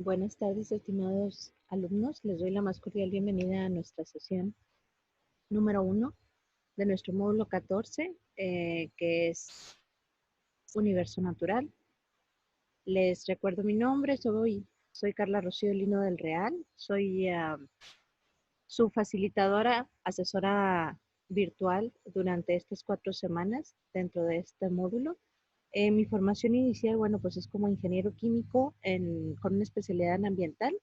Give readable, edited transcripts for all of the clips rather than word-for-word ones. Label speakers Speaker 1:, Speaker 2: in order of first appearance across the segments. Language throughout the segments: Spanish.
Speaker 1: Buenas tardes, estimados alumnos. Les doy la más cordial bienvenida a nuestra sesión número 1 de nuestro módulo 14, que es Universo Natural. Les recuerdo mi nombre, soy Carla Rocío Lino del Real. Soy su facilitadora, asesora virtual durante estas 4 semanas dentro de este módulo. Mi formación inicial, bueno, pues es como ingeniero químico con una especialidad en ambiental.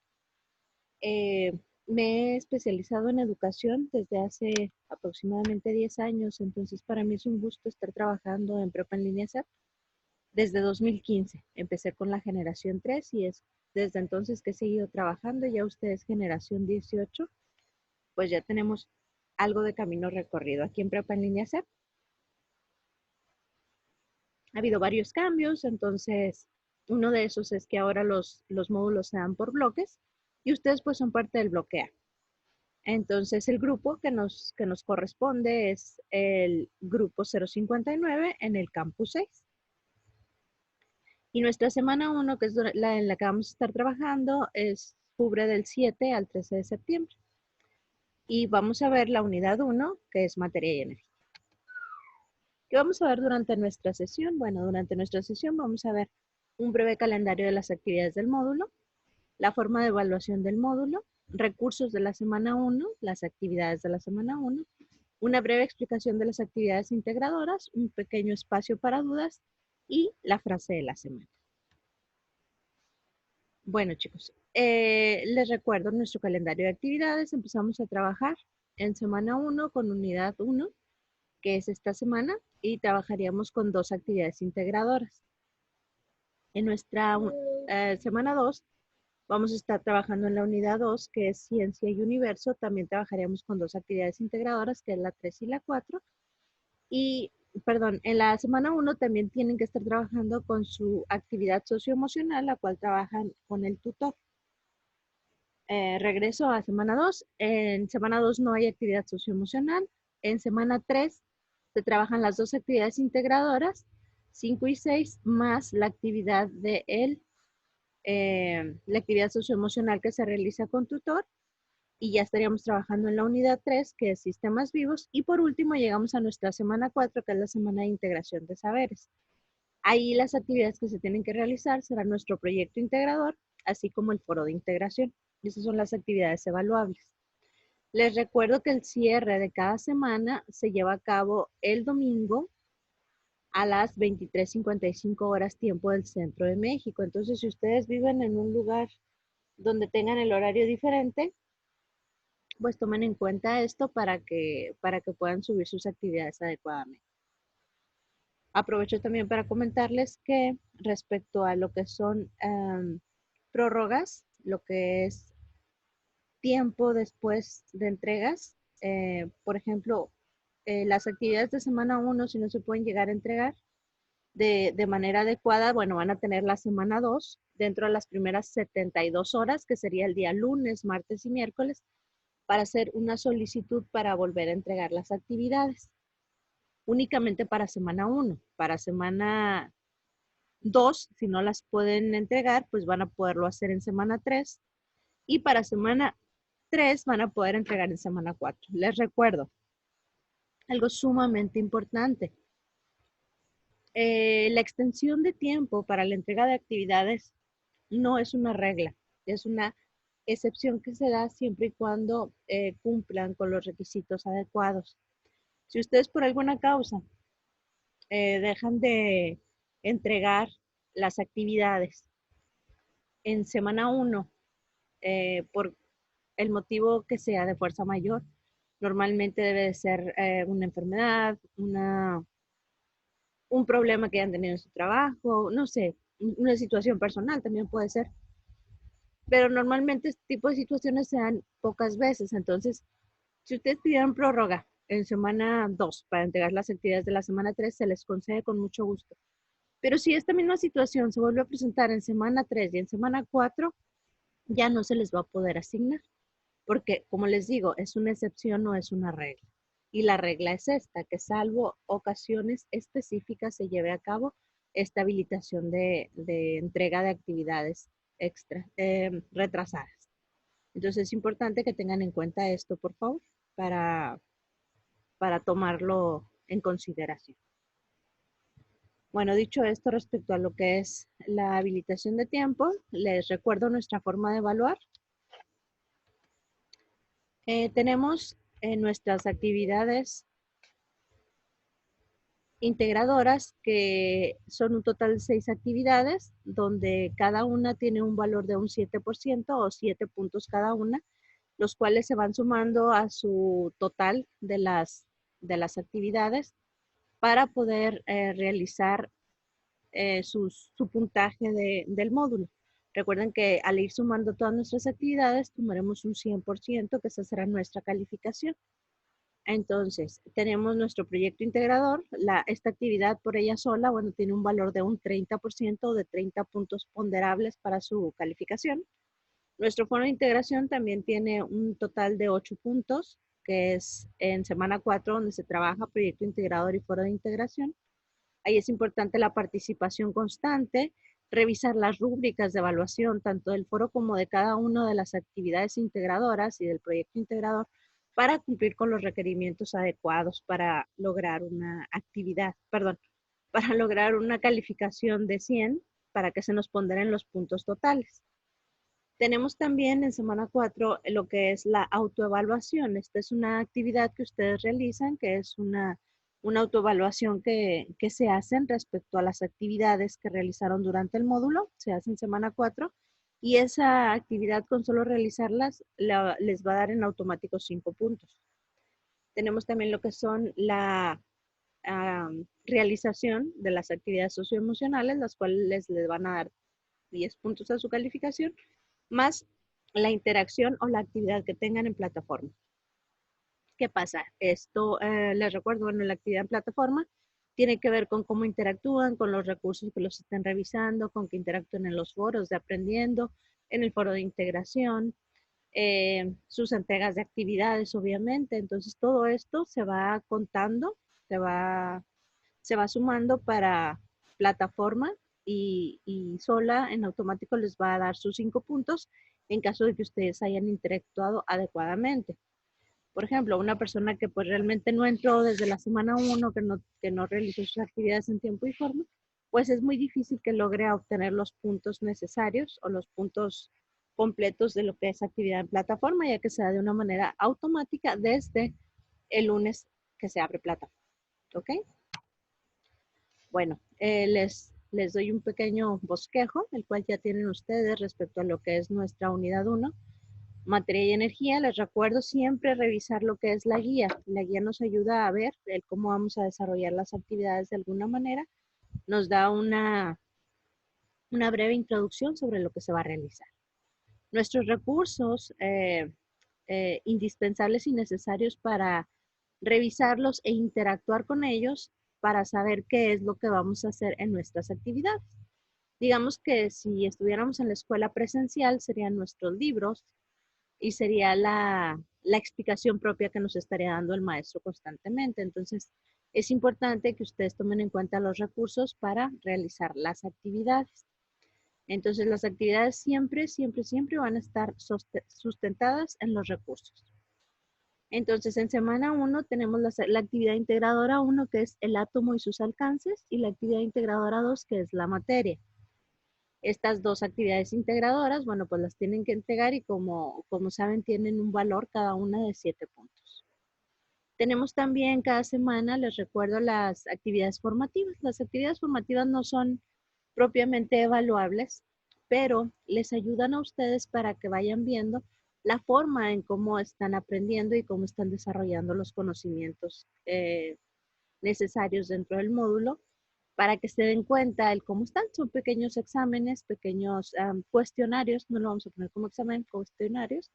Speaker 1: Me he especializado en educación desde hace aproximadamente 10 años, entonces para mí es un gusto estar trabajando en Prepa en Línea SAP desde 2015. Empecé con la generación 3 y es desde entonces que he seguido trabajando. Ya ustedes generación 18, pues ya tenemos algo de camino recorrido aquí en Prepa en Línea SAP. Ha habido varios cambios, entonces uno de esos es que ahora los módulos se dan por bloques y ustedes pues son parte del bloque A. Entonces, el grupo que nos corresponde es el grupo 059 en el campus 6. Y nuestra semana 1, que es en la que vamos a estar trabajando, cubre del 7 al 13 de septiembre. Y vamos a ver la unidad 1, que es materia y energía. ¿Qué vamos a ver durante nuestra sesión? Bueno, durante nuestra sesión vamos a ver un breve calendario de las actividades del módulo, la forma de evaluación del módulo, recursos de la semana 1, las actividades de la semana 1, una breve explicación de las actividades integradoras, un pequeño espacio para dudas y la frase de la semana. Bueno, chicos, les recuerdo nuestro calendario de actividades. Empezamos a trabajar en semana 1 con unidad 1, que es esta semana, y trabajaríamos con 2 actividades integradoras. En nuestra semana 2 vamos a estar trabajando en la unidad 2, que es Ciencia y Universo. También trabajaríamos con 2 actividades integradoras, que es la 3 y la 4. Y, perdón, en la semana 1 también tienen que estar trabajando con su actividad socioemocional, la cual trabajan con el tutor. Regreso a semana 2. En semana 2 no hay actividad socioemocional. En semana 3 se trabajan las 2 actividades integradoras, 5 y 6, más la actividad la actividad socioemocional que se realiza con tutor, y ya estaríamos trabajando en la unidad 3, que es sistemas vivos, y por último llegamos a nuestra semana 4, que es la semana de integración de saberes. Ahí las actividades que se tienen que realizar será nuestro proyecto integrador, así como el foro de integración. Esas son las actividades evaluables. Les recuerdo que el cierre de cada semana se lleva a cabo el domingo a las 23:55 horas tiempo del centro de México. Entonces, si ustedes viven en un lugar donde tengan el horario diferente, pues tomen en cuenta esto para que puedan subir sus actividades adecuadamente. Aprovecho también para comentarles que respecto a lo que son prórrogas, lo que es tiempo después de entregas, por ejemplo, las actividades de semana 1, si no se pueden llegar a entregar de manera adecuada, bueno, van a tener la semana 2 dentro de las primeras 72 horas, que sería el día lunes, martes y miércoles, para hacer una solicitud para volver a entregar las actividades. Únicamente para semana 1. Para semana 2, si no las pueden entregar, pues van a poderlo hacer en semana 3. Y para semana 3 van a poder entregar en semana 4. Les recuerdo algo sumamente importante. La extensión de tiempo para la entrega de actividades no es una regla, es una excepción que se da siempre y cuando cumplan con los requisitos adecuados. Si ustedes por alguna causa dejan de entregar las actividades en semana 1 por el motivo que sea de fuerza mayor, normalmente debe de ser una enfermedad, un problema que hayan tenido en su trabajo, no sé, una situación personal también puede ser. Pero normalmente este tipo de situaciones se dan pocas veces. Entonces, si ustedes pidieron prórroga en semana 2 para entregar las actividades de la semana 3, se les concede con mucho gusto. Pero si esta misma situación se vuelve a presentar en semana 3 y en semana 4, ya no se les va a poder asignar. Porque, como les digo, es una excepción, no es una regla. Y la regla es esta, que salvo ocasiones específicas se lleve a cabo esta habilitación de entrega de actividades retrasadas. Entonces es importante que tengan en cuenta esto, por favor, para tomarlo en consideración. Bueno, dicho esto respecto a lo que es la habilitación de tiempo, les recuerdo nuestra forma de evaluar. Tenemos nuestras actividades integradoras, que son un total de 6 actividades, donde cada una tiene un valor de un 7% o 7 puntos cada una, los cuales se van sumando a su total de las actividades para poder realizar su puntaje del módulo. Recuerden que al ir sumando todas nuestras actividades, tomaremos un 100%, que esa será nuestra calificación. Entonces, tenemos nuestro proyecto integrador. Esta actividad por ella sola, bueno, tiene un valor de un 30% o de 30 puntos ponderables para su calificación. Nuestro foro de integración también tiene un total de 8 puntos, que es en semana 4, donde se trabaja proyecto integrador y foro de integración. Ahí es importante la participación constante, revisar las rúbricas de evaluación, tanto del foro como de cada una de las actividades integradoras y del proyecto integrador, para cumplir con los requerimientos adecuados para lograr una para lograr una calificación de 100, para que se nos ponderen los puntos totales. Tenemos también en semana 4 lo que es la autoevaluación. Esta es una actividad que ustedes realizan, que es una autoevaluación que se hacen respecto a las actividades que realizaron durante el módulo. Se hace en semana 4, y esa actividad, con solo realizarlas, les va a dar en automático 5 puntos. Tenemos también lo que son la realización de las actividades socioemocionales, las cuales les van a dar 10 puntos a su calificación, más la interacción o la actividad que tengan en plataforma. ¿Qué pasa? Esto, les recuerdo, bueno, la actividad en plataforma tiene que ver con cómo interactúan, con los recursos que los estén revisando, con que interactúen en los foros de aprendiendo, en el foro de integración, sus entregas de actividades, obviamente. Entonces, todo esto se va contando, se va sumando para plataforma, y sola en automático les va a dar sus 5 puntos en caso de que ustedes hayan interactuado adecuadamente. Por ejemplo, una persona que pues realmente no entró desde la semana 1, que no realizó sus actividades en tiempo y forma, pues es muy difícil que logre obtener los puntos necesarios o los puntos completos de lo que es actividad en plataforma, ya que se da de una manera automática desde el lunes que se abre plataforma. ¿Ok? Bueno, les doy un pequeño bosquejo, el cual ya tienen ustedes respecto a lo que es nuestra unidad 1, materia y energía. Les recuerdo siempre revisar lo que es la guía. La guía nos ayuda a ver cómo vamos a desarrollar las actividades de alguna manera. Nos da una breve introducción sobre lo que se va a realizar. Nuestros recursos indispensables y necesarios para revisarlos e interactuar con ellos, para saber qué es lo que vamos a hacer en nuestras actividades. Digamos que si estuviéramos en la escuela presencial, serían nuestros libros y sería la explicación propia que nos estaría dando el maestro constantemente. Entonces, es importante que ustedes tomen en cuenta los recursos para realizar las actividades. Entonces, las actividades siempre, siempre, siempre van a estar sustentadas en los recursos. Entonces, en semana 1 tenemos la actividad integradora 1, que es el átomo y sus alcances, y la actividad integradora 2, que es la materia. Estas dos actividades integradoras, bueno, pues las tienen que entregar, y como saben, tienen un valor cada una de 7 puntos. Tenemos también cada semana, les recuerdo, las actividades formativas. Las actividades formativas no son propiamente evaluables, pero les ayudan a ustedes para que vayan viendo la forma en cómo están aprendiendo y cómo están desarrollando los conocimientos necesarios dentro del módulo, para que se den cuenta el cómo están. Son pequeños exámenes, pequeños cuestionarios, no lo vamos a poner como examen, cuestionarios,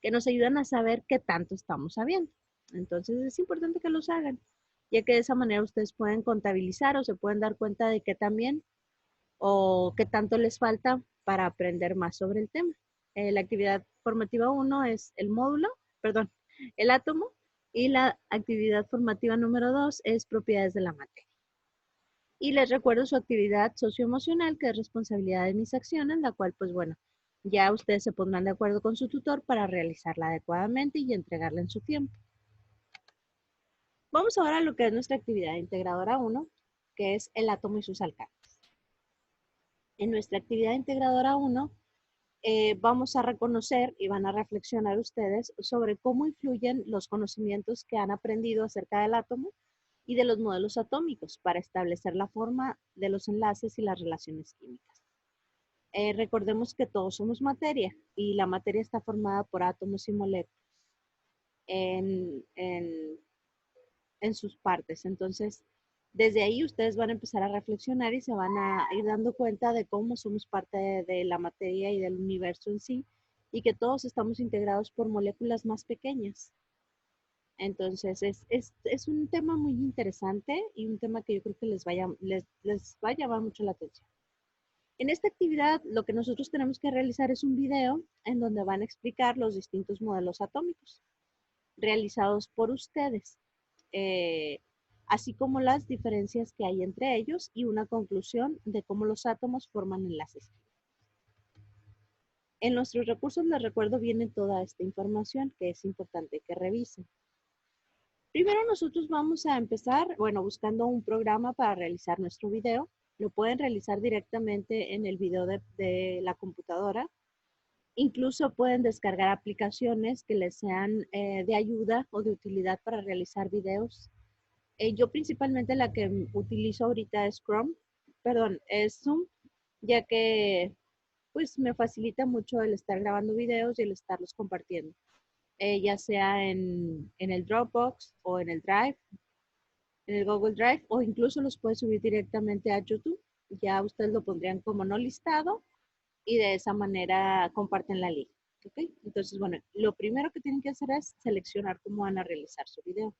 Speaker 1: que nos ayudan a saber qué tanto estamos sabiendo. Entonces es importante que los hagan, ya que de esa manera ustedes pueden contabilizar o se pueden dar cuenta de qué también o qué tanto les falta para aprender más sobre el tema. La actividad formativa 1 es el átomo, y la actividad formativa número 2 es propiedades de la materia. Y les recuerdo su actividad socioemocional, que es responsabilidad de mis acciones, la cual, pues bueno, Ya ustedes se pondrán de acuerdo con su tutor para realizarla adecuadamente y entregarla en su tiempo. Vamos ahora a lo que es nuestra actividad integradora 1, que es el átomo y sus alcanos. En nuestra actividad integradora 1, vamos a reconocer y van a reflexionar ustedes sobre cómo influyen los conocimientos que han aprendido acerca del átomo y de los modelos atómicos para establecer la forma de los enlaces y las relaciones químicas. Recordemos que todos somos materia y la materia está formada por átomos y moléculas en, en, en sus partes. Entonces, desde ahí ustedes van a empezar a reflexionar y se van a ir dando cuenta de cómo somos parte de la materia y del universo en sí y que todos estamos integrados por moléculas más pequeñas. Entonces, es un tema muy interesante y un tema que yo creo que les va a llamar mucho la atención. En esta actividad, lo que nosotros tenemos que realizar es un video en donde van a explicar los distintos modelos atómicos realizados por ustedes, así como las diferencias que hay entre ellos y una conclusión de cómo los átomos forman enlaces. En nuestros recursos, les recuerdo, viene toda esta información que es importante que revisen. Primero nosotros vamos a empezar, bueno, buscando un programa para realizar nuestro video. Lo pueden realizar directamente en el video de la computadora. Incluso pueden descargar aplicaciones que les sean de ayuda o de utilidad para realizar videos. Yo principalmente la que utilizo ahorita es es Zoom, ya que pues me facilita mucho el estar grabando videos y el estarlos compartiendo, ya sea en el Dropbox o en el Drive, en el Google Drive, o incluso los puede subir directamente a YouTube. Ya ustedes lo pondrían como no listado y de esa manera comparten la liga. ¿Okay? Entonces, bueno, lo primero que tienen que hacer es seleccionar cómo van a realizar su video.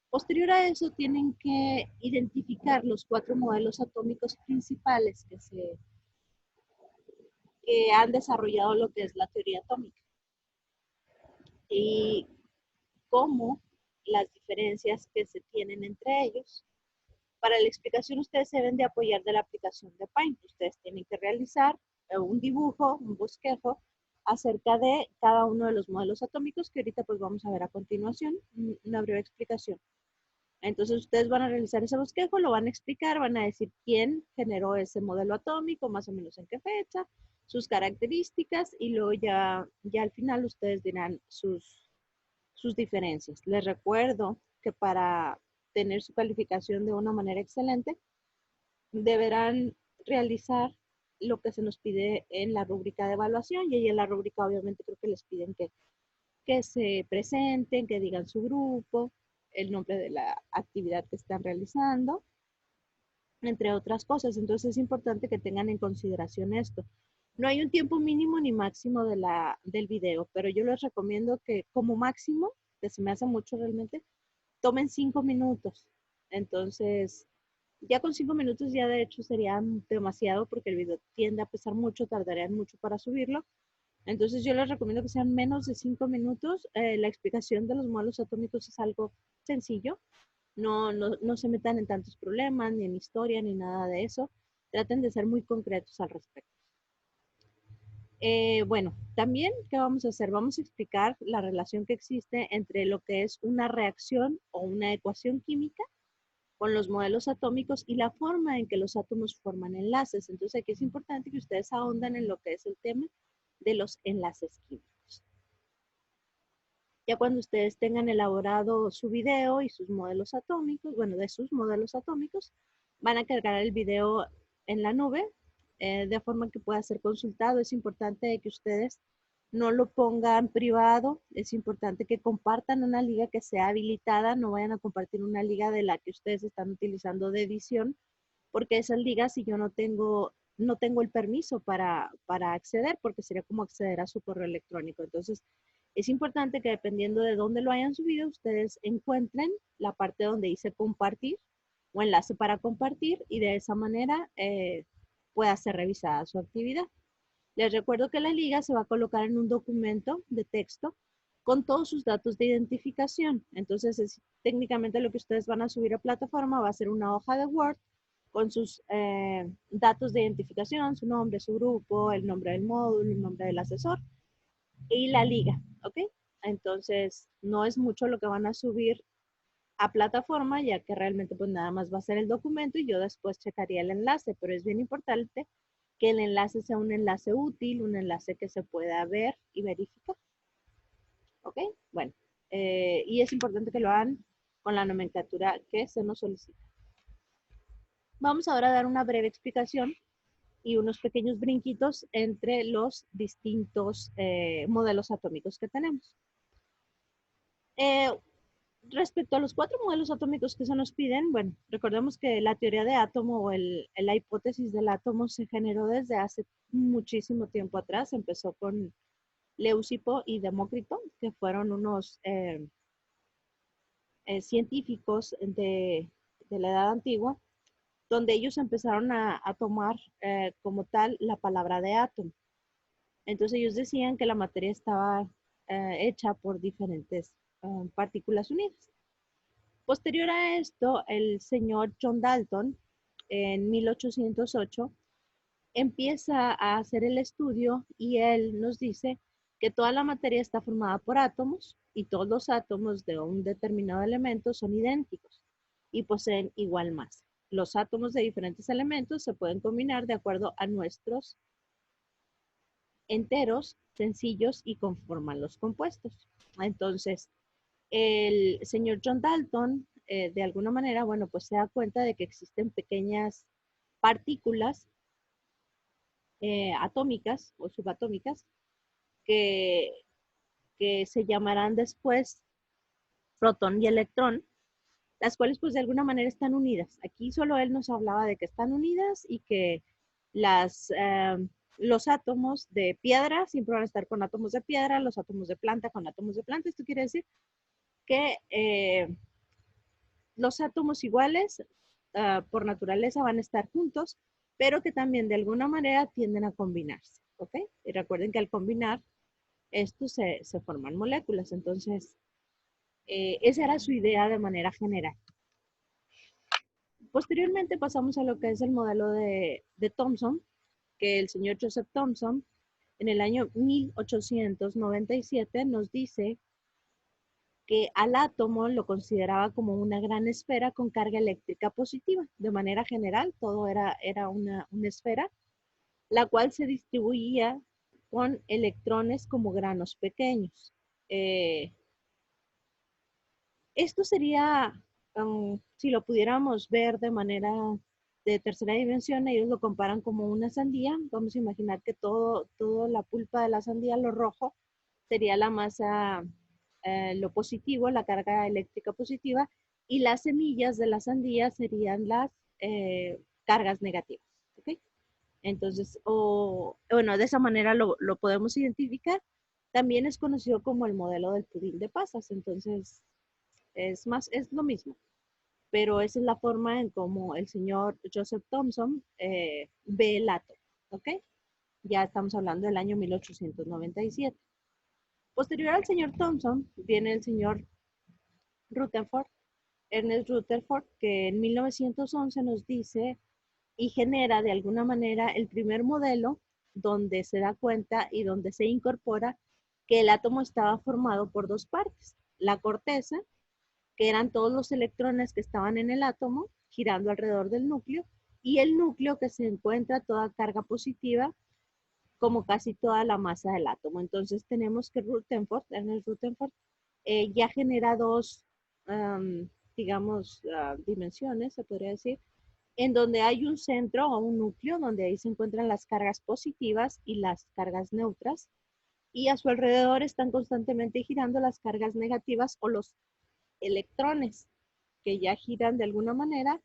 Speaker 1: Posterior a eso, tienen que identificar los 4 modelos atómicos principales que han desarrollado lo que es la teoría atómica y cómo las diferencias que se tienen entre ellos. Para la explicación, ustedes se deben de apoyar de la aplicación de Paint. Ustedes tienen que realizar un dibujo, un bosquejo acerca de cada uno de los modelos atómicos que ahorita pues vamos a ver a continuación, una breve explicación. Entonces ustedes van a realizar ese bosquejo, lo van a explicar, van a decir quién generó ese modelo atómico, más o menos en qué fecha, sus características y luego ya al final ustedes dirán sus diferencias. Les recuerdo que para tener su calificación de una manera excelente, deberán realizar lo que se nos pide en la rúbrica de evaluación y ahí en la rúbrica obviamente creo que les piden que se presenten, que digan su grupo, el nombre de la actividad que están realizando, entre otras cosas. Entonces es importante que tengan en consideración esto. No hay un tiempo mínimo ni máximo del video, pero yo les recomiendo que como máximo, que se me hace mucho realmente, tomen 5 minutos. Entonces, ya con 5 minutos ya de hecho sería demasiado porque el video tiende a pesar mucho, tardarían mucho para subirlo. Entonces yo les recomiendo que sean menos de 5 minutos. La explicación de los modelos atómicos es algo sencillo. No se metan en tantos problemas, ni en historia, ni nada de eso. Traten de ser muy concretos al respecto. Bueno, también, ¿qué vamos a hacer? Vamos a explicar la relación que existe entre lo que es una reacción o una ecuación química con los modelos atómicos y la forma en que los átomos forman enlaces. Entonces aquí es importante que ustedes ahondan en lo que es el tema de los enlaces químicos. Ya cuando ustedes tengan elaborado su video y sus modelos atómicos, bueno, de sus modelos atómicos, van a cargar el video en la nube de forma que pueda ser consultado. Es importante que ustedes no lo pongan privado, es importante que compartan una liga que sea habilitada, no vayan a compartir una liga de la que ustedes están utilizando de edición, porque esas ligas si yo no tengo el permiso para acceder, porque sería como acceder a su correo electrónico. Entonces, es importante que dependiendo de dónde lo hayan subido, ustedes encuentren la parte donde dice compartir o enlace para compartir y de esa manera pueda ser revisada su actividad. Les recuerdo que la liga se va a colocar en un documento de texto con todos sus datos de identificación. Entonces, técnicamente lo que ustedes van a subir a plataforma va a ser una hoja de Word con sus datos de identificación, su nombre, su grupo, el nombre del módulo, el nombre del asesor y la liga, ¿ok? Entonces, no es mucho lo que van a subir a plataforma, ya que realmente pues nada más va a ser el documento y yo después checaría el enlace, pero es bien importante que el enlace sea un enlace útil, un enlace que se pueda ver y verificar, ¿ok? Bueno, y es importante que lo hagan con la nomenclatura que se nos solicita. Vamos ahora a dar una breve explicación y unos pequeños brinquitos entre los distintos modelos atómicos que tenemos. Eh, Respecto a los 4 modelos atómicos que se nos piden, bueno, recordemos que la teoría de átomo o la hipótesis del átomo se generó desde hace muchísimo tiempo atrás. Empezó con Leucipo y Demócrito, que fueron unos científicos de la Edad Antigua, donde ellos empezaron a tomar como tal la palabra de átomo. Entonces ellos decían que la materia estaba hecha por diferentes partículas unidas. Posterior a esto, el señor John Dalton, en 1808, empieza a hacer el estudio y él nos dice que toda la materia está formada por átomos y todos los átomos de un determinado elemento son idénticos y poseen igual masa. Los átomos de diferentes elementos se pueden combinar de acuerdo a nuestros enteros, sencillos y conforman los compuestos. Entonces, el señor John Dalton, de alguna manera, bueno, pues se da cuenta de que existen pequeñas partículas atómicas o subatómicas que, que se llamarán después protón y electrón, las cuales pues de alguna manera están unidas. Aquí solo él nos hablaba de que están unidas y que las, los átomos de piedra siempre van a estar con átomos de piedra, los átomos de planta con átomos de planta. Esto quiere decir que los átomos iguales por naturaleza van a estar juntos, pero que también de alguna manera tienden a combinarse, ¿ok? Y recuerden que al combinar, estos se forman moléculas, entonces esa era su idea de manera general. Posteriormente pasamos a lo que es el modelo de Thomson, que el señor Joseph Thomson en el año 1897 nos dice que al átomo lo consideraba como una gran esfera con carga eléctrica positiva. De manera general, todo era una esfera, la cual se distribuía con electrones como granos pequeños. Esto sería, si lo pudiéramos ver de manera de tercera dimensión, ellos lo comparan como una sandía. Vamos a imaginar que toda la pulpa de la sandía, lo rojo, sería la masa, lo positivo, la carga eléctrica positiva, y las semillas de la sandía serían las cargas negativas. ¿Okay? Entonces, bueno, de esa manera lo podemos identificar. También es conocido como el modelo del pudín de pasas. Entonces, es lo mismo, pero esa es la forma en cómo el señor Joseph Thomson ve el átomo, ¿ok? Ya estamos hablando del año 1897. Posterior al señor Thomson viene el señor Rutherford, Ernest Rutherford, que en 1911 nos dice y genera de alguna manera el primer modelo donde se da cuenta y donde se incorpora que el átomo estaba formado por dos partes, la corteza, que eran todos los electrones que estaban en el átomo girando alrededor del núcleo, y el núcleo que se encuentra toda carga positiva, como casi toda la masa del átomo. Entonces tenemos que Ernest Rutherford, ya genera dos, digamos, dimensiones, se podría decir, en donde hay un centro o un núcleo, donde ahí se encuentran las cargas positivas y las cargas neutras, y a su alrededor están constantemente girando las cargas negativas o los electrones que ya giran de alguna manera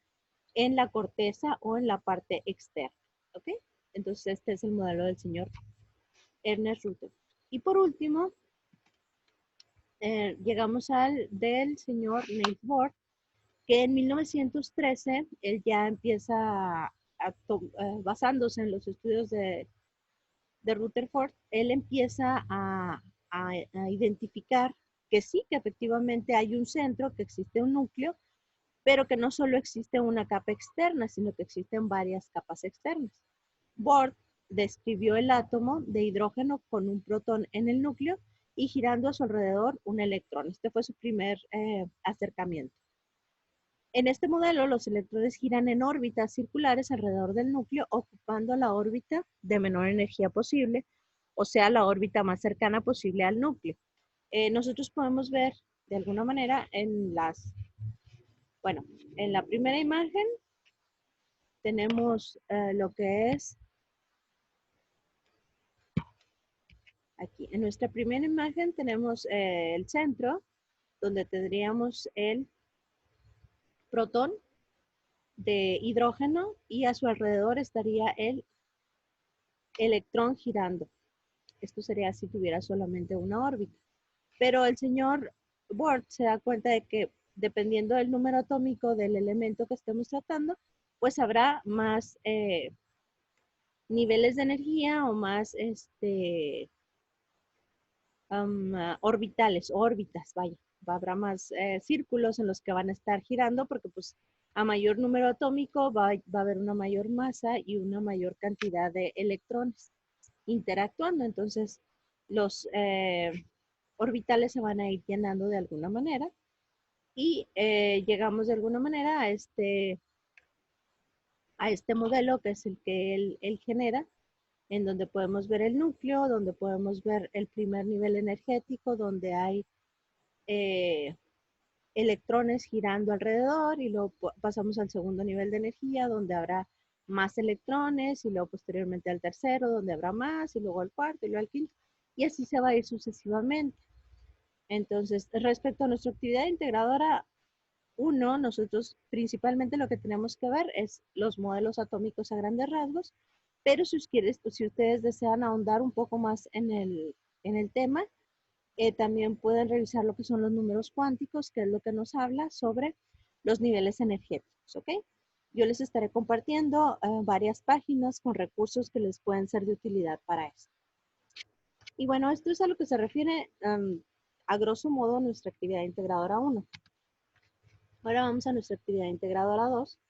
Speaker 1: en la corteza o en la parte externa. ¿Ok? Entonces este es el modelo del señor Ernest Rutherford. Y por último, llegamos al del señor Niels Bohr, que en 1913 él ya empieza basándose en los estudios de Rutherford, él empieza a identificar que sí, que efectivamente hay un centro, que existe un núcleo, pero que no solo existe una capa externa, sino que existen varias capas externas. Bohr describió el átomo de hidrógeno con un protón en el núcleo y girando a su alrededor un electrón. Este fue su primer acercamiento. En este modelo, los electrones giran en órbitas circulares alrededor del núcleo, ocupando la órbita de menor energía posible, o sea, la órbita más cercana posible al núcleo. Nosotros podemos ver de alguna manera en la primera imagen tenemos lo que es aquí. En nuestra primera imagen tenemos el centro, donde tendríamos el protón de hidrógeno y a su alrededor estaría el electrón girando. Esto sería si tuviera solamente una órbita. Pero el señor Bohr se da cuenta de que dependiendo del número atómico del elemento que estemos tratando, pues habrá más niveles de energía o más orbitales, órbitas, vaya. Habrá más círculos en los que van a estar girando porque pues a mayor número atómico va a haber una mayor masa y una mayor cantidad de electrones interactuando. Entonces, los orbitales se van a ir llenando de alguna manera y llegamos de alguna manera a este modelo que es el que él genera, en donde podemos ver el núcleo, donde podemos ver el primer nivel energético, donde hay electrones girando alrededor y luego pasamos al segundo nivel de energía, donde habrá más electrones y luego posteriormente al tercero, donde habrá más y luego al cuarto y luego al quinto. Y así se va a ir sucesivamente. Entonces, respecto a nuestra actividad integradora 1, nosotros principalmente lo que tenemos que ver es los modelos atómicos a grandes rasgos, pero si ustedes desean ahondar un poco más en el tema, también pueden revisar lo que son los números cuánticos, que es lo que nos habla sobre los niveles energéticos, ¿ok? Yo les estaré compartiendo varias páginas con recursos que les pueden ser de utilidad para esto. Y bueno, esto es a lo que se refiere a grosso modo nuestra actividad integradora 1. Ahora vamos a nuestra actividad integradora 2,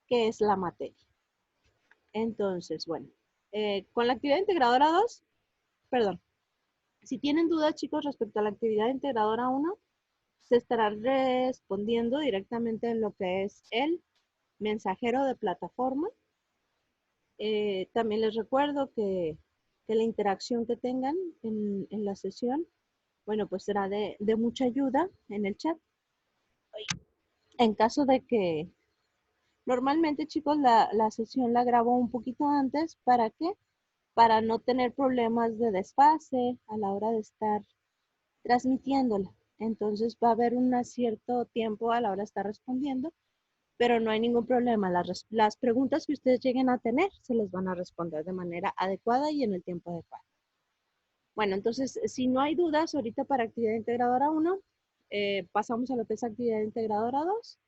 Speaker 1: que es la materia. Entonces, bueno, con la actividad integradora 2, perdón, si tienen dudas, chicos, respecto a la actividad integradora 1, se estará respondiendo directamente en lo que es el mensajero de plataforma. También les recuerdo que la interacción que tengan en la sesión, bueno, pues será de mucha ayuda en el chat. En caso de que, normalmente, chicos, la sesión la grabo un poquito antes. ¿Para qué? Para no tener problemas de desfase a la hora de estar transmitiéndola. Entonces va a haber un cierto tiempo a la hora de estar respondiendo, pero no hay ningún problema. Las preguntas que ustedes lleguen a tener se les van a responder de manera adecuada y en el tiempo adecuado. Bueno, entonces, si no hay dudas ahorita para actividad integradora 1, pasamos a lo que es actividad integradora 2.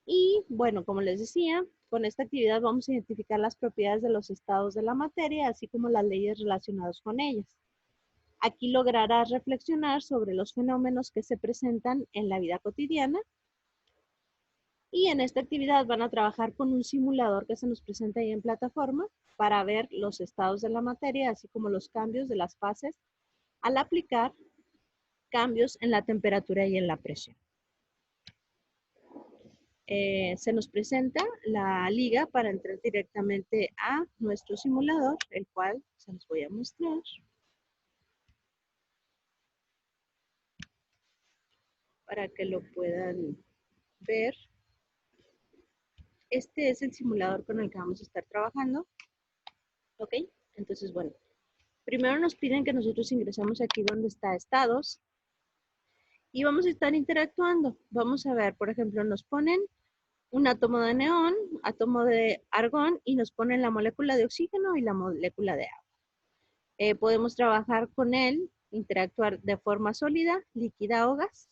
Speaker 1: Y bueno, como les decía, con esta actividad vamos a identificar las propiedades de los estados de la materia, así como las leyes relacionadas con ellas. Aquí lograrás reflexionar sobre los fenómenos que se presentan en la vida cotidiana. Y en esta actividad van a trabajar con un simulador que se nos presenta ahí en plataforma para ver los estados de la materia, así como los cambios de las fases al aplicar cambios en la temperatura y en la presión. Se nos presenta la liga para entrar directamente a nuestro simulador, el cual se los voy a mostrar. Para que lo puedan ver. Este es el simulador con el que vamos a estar trabajando. ¿Ok? Entonces, bueno, primero nos piden que nosotros ingresamos aquí donde está estados y vamos a estar interactuando. Vamos a ver, por ejemplo, nos ponen un átomo de neón, átomo de argón y nos ponen la molécula de oxígeno y la molécula de agua. Podemos trabajar con él, interactuar de forma sólida, líquida o gas.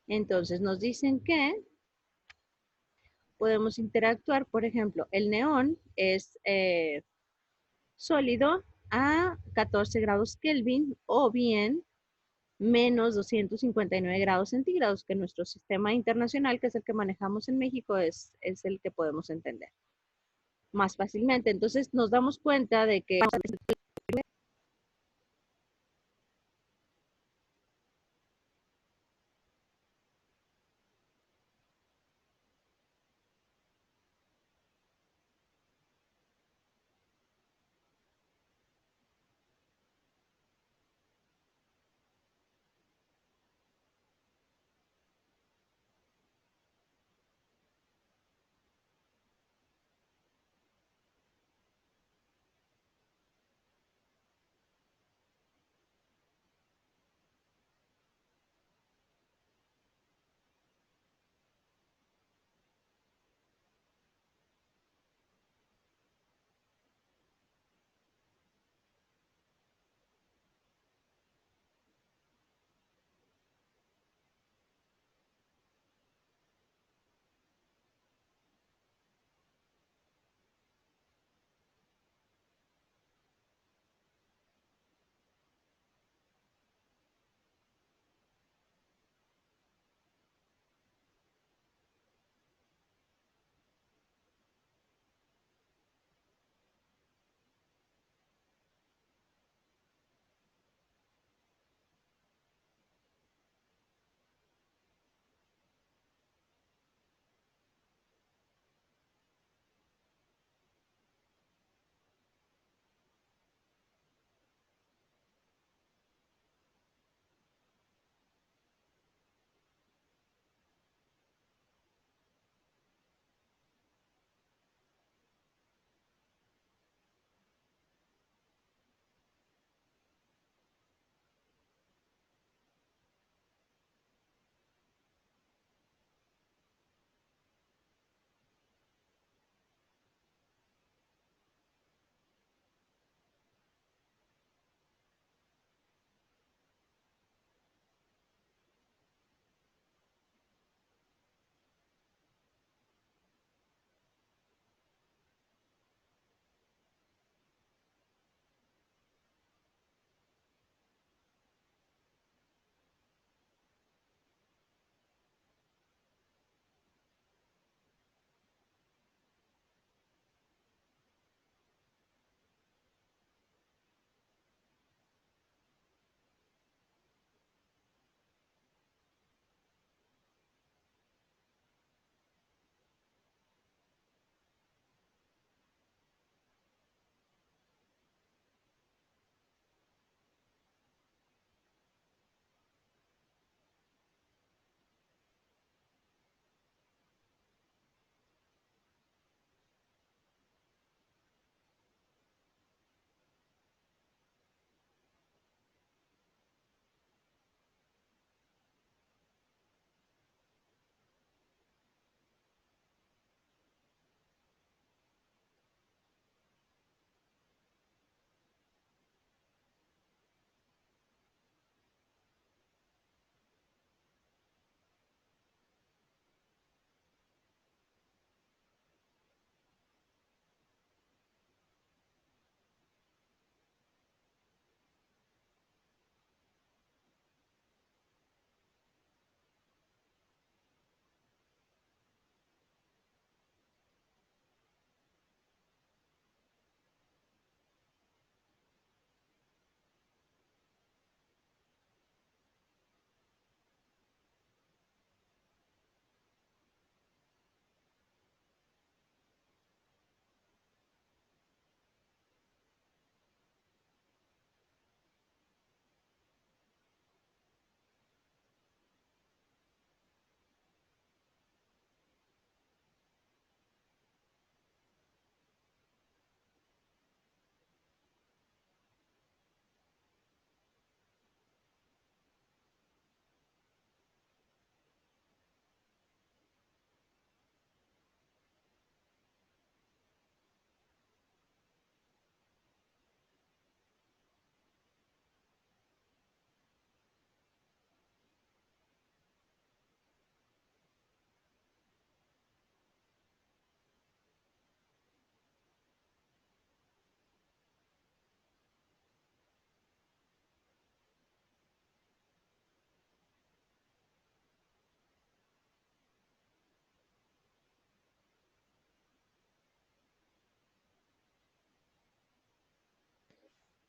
Speaker 1: Entonces nos dicen que podemos interactuar, por ejemplo, el neón es sólido a 14 grados Kelvin o bien menos 259 grados centígrados, que nuestro sistema internacional, que es el que manejamos en México, es el que podemos entender más fácilmente. Entonces nos damos cuenta de que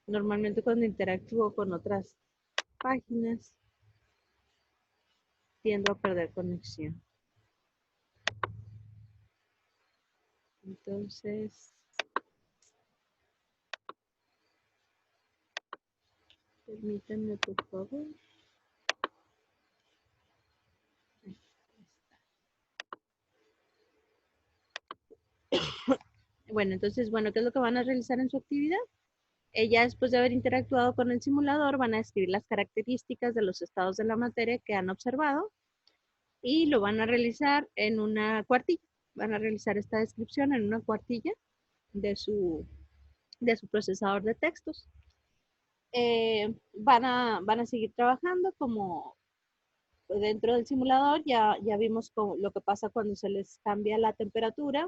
Speaker 1: Normalmente cuando interactúo con otras páginas, tiendo a perder conexión. Entonces, permítanme por favor. Bueno, entonces, bueno, ¿qué es lo que van a realizar en su actividad? Ya después de haber interactuado con el simulador, van a describir las características de los estados de la materia que han observado y lo van a realizar en una cuartilla. Van a realizar esta descripción en una cuartilla de su procesador de textos. Van a seguir trabajando como dentro del simulador. Ya vimos lo que pasa cuando se les cambia la temperatura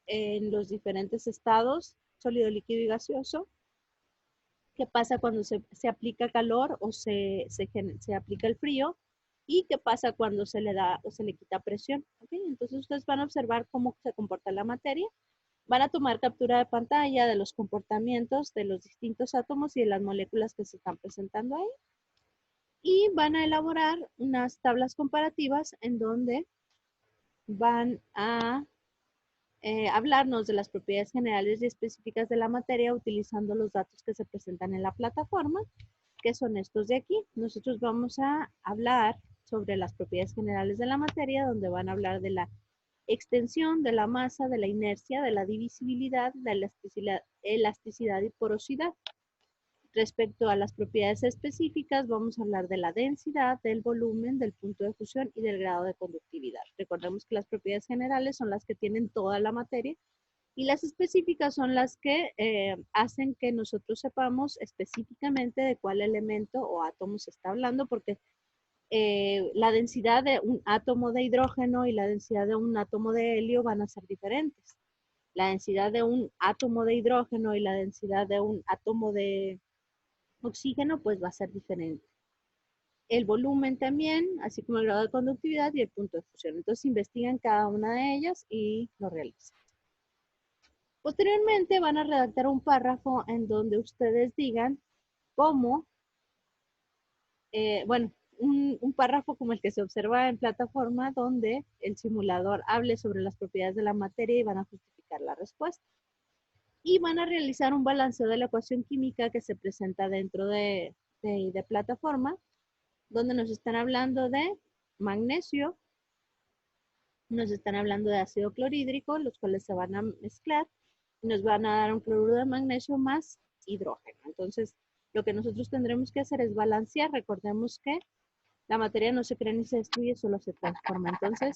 Speaker 1: en los diferentes estados, sólido, líquido y gaseoso. ¿Qué pasa cuando se aplica calor o se aplica el frío? ¿Y qué pasa cuando se le da o se le quita presión? ¿Okay? Entonces ustedes van a observar cómo se comporta la materia. Van a tomar captura de pantalla de los comportamientos de los distintos átomos y de las moléculas que se están presentando ahí. Y van a elaborar unas tablas comparativas en donde van a hablarnos de las propiedades generales y específicas de la materia utilizando los datos que se presentan en la plataforma, que son estos de aquí. Nosotros vamos a hablar sobre las propiedades generales de la materia, donde van a hablar de la extensión, de la masa, de la inercia, de la divisibilidad, de la elasticidad y porosidad. Respecto a las propiedades específicas, vamos a hablar de la densidad, del volumen, del punto de fusión y del grado de conductividad. Recordemos que las propiedades generales son las que tienen toda la materia y las específicas son las que hacen que nosotros sepamos específicamente de cuál elemento o átomo se está hablando, porque la densidad de un átomo de hidrógeno y la densidad de un átomo de helio van a ser diferentes. La densidad de un átomo de hidrógeno y la densidad de un átomo de oxígeno pues va a ser diferente. El volumen también, así como el grado de conductividad y el punto de fusión. Entonces investigan cada una de ellas y lo realizan. Posteriormente van a redactar un párrafo en donde ustedes digan cómo, bueno, un párrafo como el que se observa en plataforma donde el simulador hable sobre las propiedades de la materia y van a justificar la respuesta. Y van a realizar un balanceo de la ecuación química que se presenta dentro de plataforma, donde nos están hablando de magnesio, nos están hablando de ácido clorhídrico, los cuales se van a mezclar y nos van a dar un cloruro de magnesio más hidrógeno. Entonces, lo que nosotros tendremos que hacer es balancear. Recordemos que la materia no se crea ni se destruye, solo se transforma. Entonces,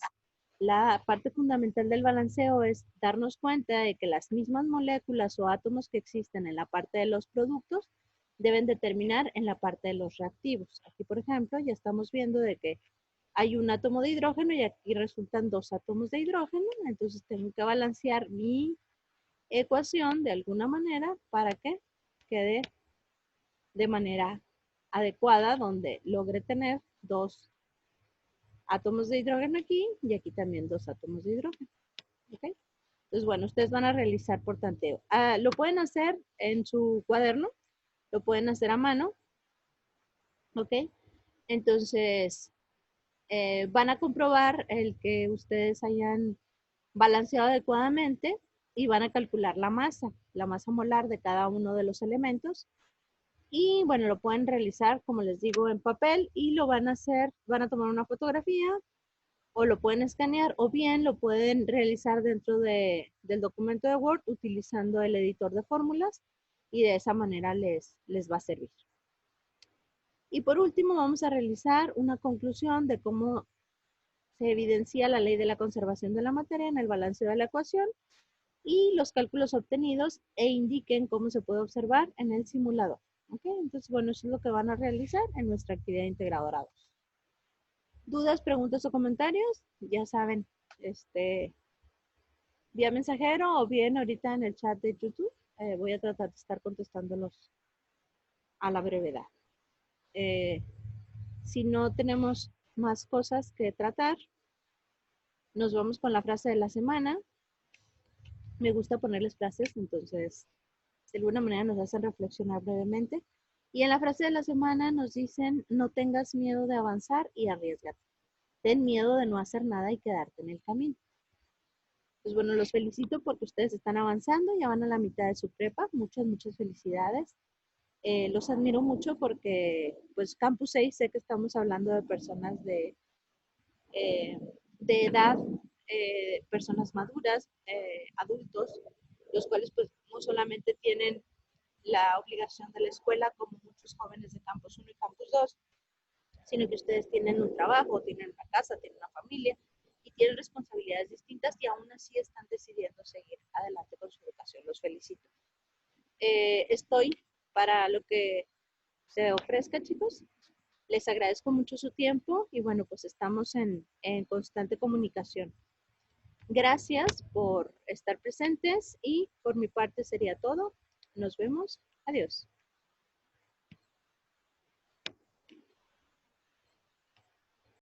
Speaker 1: la parte fundamental del balanceo es darnos cuenta de que las mismas moléculas o átomos que existen en la parte de los productos deben determinar en la parte de los reactivos. Aquí, por ejemplo, ya estamos viendo de que hay un átomo de hidrógeno y aquí resultan dos átomos de hidrógeno, entonces tengo que balancear mi ecuación de alguna manera para que quede de manera adecuada, donde logre tener dos átomos de hidrógeno aquí y aquí también dos átomos de hidrógeno. ¿Okay? Entonces, bueno, ustedes van a realizar por tanteo. Lo pueden hacer en su cuaderno, lo pueden hacer a mano, ¿ok? Entonces, van a comprobar el que ustedes hayan balanceado adecuadamente y van a calcular la masa molar de cada uno de los elementos. Y bueno, lo pueden realizar, como les digo, en papel y lo van a hacer, van a tomar una fotografía o lo pueden escanear o bien lo pueden realizar dentro del documento de Word utilizando el editor de fórmulas y de esa manera les va a servir. Y por último vamos a realizar una conclusión de cómo se evidencia la ley de la conservación de la materia en el balanceo de la ecuación y los cálculos obtenidos e indiquen cómo se puede observar en el simulador. ¿Ok? Entonces, bueno, eso es lo que van a realizar en nuestra actividad integradora 2. ¿Dudas, preguntas o comentarios? Ya saben, vía mensajero o bien ahorita en el chat de YouTube. Voy a tratar de estar contestándolos a la brevedad. Si no tenemos más cosas que tratar, nos vamos con la frase de la semana. Me gusta ponerles frases, entonces De alguna manera nos hacen reflexionar brevemente. Y en la frase de la semana nos dicen, no tengas miedo de avanzar y arriesgate. Ten miedo de no hacer nada y quedarte en el camino. Pues bueno, los felicito porque ustedes están avanzando, ya van a la mitad de su prepa. Muchas, muchas felicidades. Los admiro mucho porque, pues, Campus 6, sé que estamos hablando de personas eh, de edad, personas maduras, adultos, los cuales, pues, no solamente tienen la obligación de la escuela como muchos jóvenes de Campus 1 y Campus 2, sino que ustedes tienen un trabajo, tienen una casa, tienen una familia y tienen responsabilidades distintas y aún así están decidiendo seguir adelante con su educación. Los felicito. Estoy para lo que se ofrezca, chicos. Les agradezco mucho su tiempo y bueno, pues estamos en constante comunicación. Gracias por estar presentes y por mi parte sería todo. Nos vemos. Adiós.